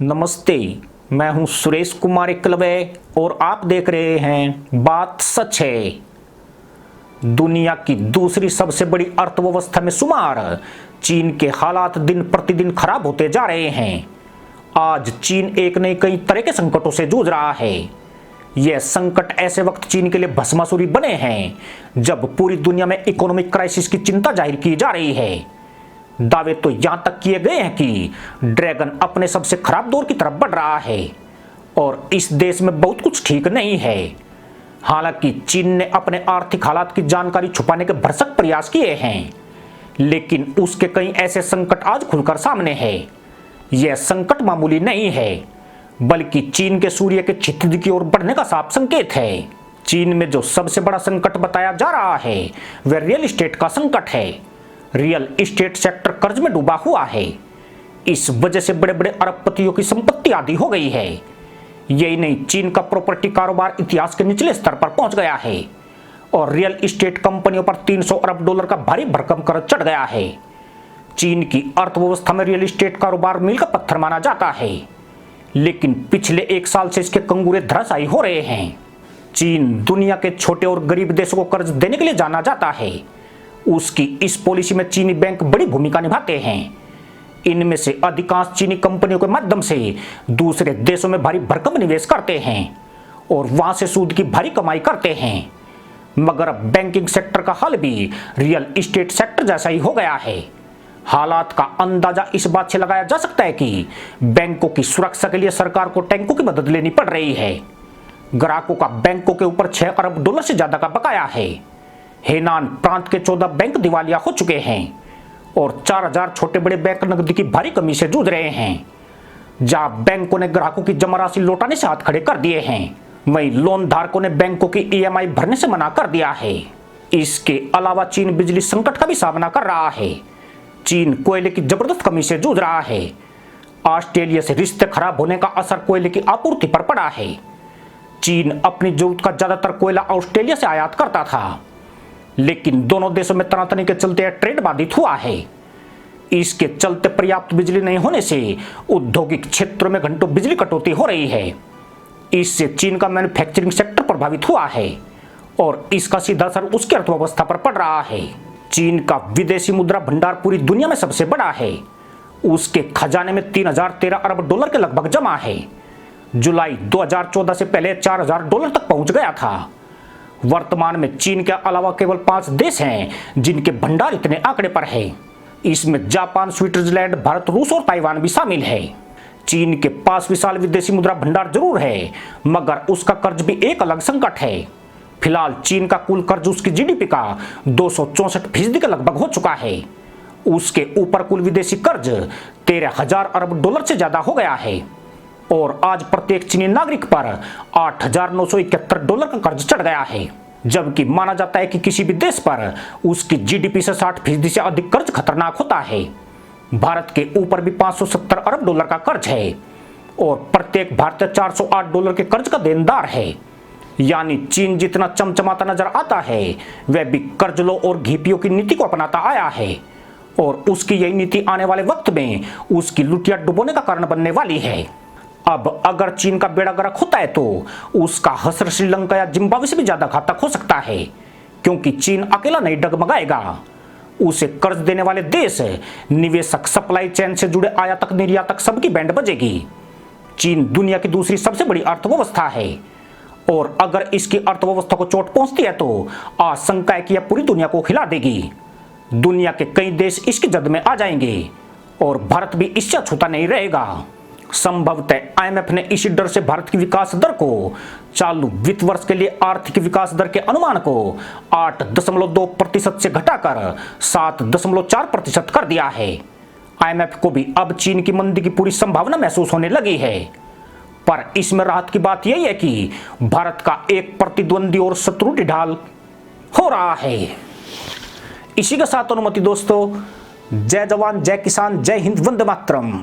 नमस्ते, मैं हूं सुरेश कुमार एकलवे और आप देख रहे हैं बात सच है। दुनिया की दूसरी सबसे बड़ी अर्थव्यवस्था में शुमार चीन के हालात दिन प्रतिदिन खराब होते जा रहे हैं। आज चीन एक नई कई तरह के संकटों से जूझ रहा है। यह संकट ऐसे वक्त चीन के लिए भस्मासुरी बने हैं जब पूरी दुनिया में इकोनॉमिक क्राइसिस की चिंता जाहिर की जा रही है। दावे तो यहां तक किए गए हैं कि ड्रैगन अपने सबसे खराब दौर की तरफ बढ़ रहा है और इस देश में बहुत कुछ ठीक नहीं है। हालांकि चीन ने अपने आर्थिक हालात की जानकारी छुपाने के भरसक प्रयास किए हैं, लेकिन उसके कई ऐसे संकट आज खुलकर सामने हैं। यह संकट मामूली नहीं है, बल्कि चीन के सूर्य के क्षितिज की ओर बढ़ने का साफ संकेत है। चीन में जो सबसे बड़ा संकट बताया जा रहा है वह रियल एस्टेट का संकट है। रियल एस्टेट सेक्टर कर्ज में डूबा हुआ है। इस वजह से बड़े बड़े अरबपतियों की संपत्ति आधी हो गई है। यही नहीं, चीन का प्रॉपर्टी कारोबार इतिहास के निचले स्तर पर पहुंच गया है और रियल एस्टेट कंपनियों पर 300 अरब डॉलर का भारी भरकम कर्ज चढ़ गया है। चीन की अर्थव्यवस्था में रियल एस्टेट कारोबार मील का पत्थर माना जाता है, लेकिन पिछले एक साल से इसके कंगूरे धराशायी हो रहे हैं। चीन दुनिया के छोटे और गरीब देशों को कर्ज देने के लिए जाना जाता है। उसकी इस पॉलिसी में चीनी बैंक बड़ी भूमिका निभाते हैं। इनमें से अधिकांश चीनी कंपनियों के माध्यम से दूसरे देशों में भारी भरकम निवेश करते हैं और वहां से सूद की भारी कमाई करते हैं। मगर अब बैंकिंग सेक्टर का हाल भी रियल एस्टेट सेक्टर जैसा ही हो गया है। हालात का अंदाजा इस बात से लगाया जा सकता है कि बैंकों की सुरक्षा के लिए सरकार को टैंकों की मदद लेनी पड़ रही है। ग्राहकों का बैंकों के ऊपर 6 अरब डॉलर से ज्यादा का बकाया है। हेनान प्रांत के 14 बैंक दिवालिया हो चुके हैं और 4000 छोटे बड़े बैंक नकदी की भारी कमी से जूझ रहे हैं। जहां बैंकों ने ग्राहकों की जमा राशि लौटाने से हाथ खड़े कर दिए हैं, वहीं लोन धारकों ने बैंकों की ईएमआई भरने से मना कर दिया है। इसके अलावा चीन बिजली संकट का भी सामना कर रहा है। चीन कोयले की जबरदस्त कमी से जूझ रहा है। ऑस्ट्रेलिया से रिश्ते खराब होने का असर कोयले की आपूर्ति पर पड़ा है। चीन अपनी जरूरत का ज्यादातर कोयला ऑस्ट्रेलिया से आयात करता था, लेकिन दोनों देशों में तनातनी के चलते ट्रेड बाधित हुआ है। इसके चलते पर्याप्त बिजली नहीं होने से औद्योगिक क्षेत्रों में घंटों बिजली कटौती हो रही है। इससे चीन का मैन्युफैक्चरिंग सेक्टर प्रभावित हुआ है और इसका सीधा असर उसकी अर्थव्यवस्था पर पड़ रहा है। चीन का विदेशी मुद्रा भंडार पूरी दुनिया में सबसे बड़ा है। उसके खजाने में 3013 अरब डॉलर के लगभग जमा है। जुलाई 2014 से पहले 4000 डॉलर तक पहुंच गया था। वर्तमान में चीन के अलावा केवल 5 देश हैं जिनके भंडार इतने आंकड़े पर है। इसमें जापान, स्विट्जरलैंड, भारत, रूस और ताइवान भी शामिल है। चीन के पास विशाल विदेशी मुद्रा भंडार जरूर है, मगर उसका कर्ज भी एक अलग संकट है। फिलहाल चीन का कुल कर्ज उसकी जीडीपी का 264% के लगभग हो चुका है। उसके ऊपर कुल विदेशी कर्ज 13,000 अरब डॉलर से ज्यादा हो गया है और आज प्रत्येक चीनी नागरिक पर 8,971 डॉलर का कर्ज चढ़ गया है, जबकि माना जाता है कि किसी भी देश पर उसकी जीडीपी से 60% से अधिक कर्ज खतरनाक होता है। भारत के ऊपर भी 570 अरब डॉलर का कर्ज है और प्रत्येक भारतीय 408 डॉलर के कर्ज का देनदार है। यानी चीन जितना चमचमाता नजर आता है, वह भी कर्ज लो और घी पियो की नीति को अपनाता आया है और उसकी यही नीति आने वाले वक्त में उसकी लुटिया डुबोने का कारण बनने वाली है। अब अगर चीन का बेड़ा गर्क होता है तो उसका हसर श्रीलंका या जिम्बाब्वे से भी ज्यादा घातक हो सकता है, क्योंकि चीन अकेला नहीं डगमगाएगा। उसे कर्ज देने वाले देश, निवेशक, सप्लाई चेन से जुड़े आयातक निर्यातक सबकी बैंड बजेगी। चीन दुनिया की दूसरी सबसे बड़ी अर्थव्यवस्था है और अगर इसकी अर्थव्यवस्था को चोट पहुंचती है तो आशंका है कि यह पूरी दुनिया को हिला देगी। दुनिया के कई देश इसकी जद में आ जाएंगे और भारत भी इससे अछूता नहीं रहेगा। संभवतः आईएमएफ ने इसी डर से भारत की विकास दर को चालू वित्त वर्ष के लिए आर्थिक विकास दर के अनुमान को 8.2% से घटाकर 7.4% कर दिया है। आईएमएफ को भी अब चीन की मंदी की पूरी संभावना महसूस होने लगी है, पर इसमें राहत की बात यही है कि भारत का एक प्रतिद्वंदी और शत्रु ढाल हो रहा है। इसी के साथ अनुमति दोस्तों, जय जवान, जय किसान, जय हिंद, वंदे मातरम।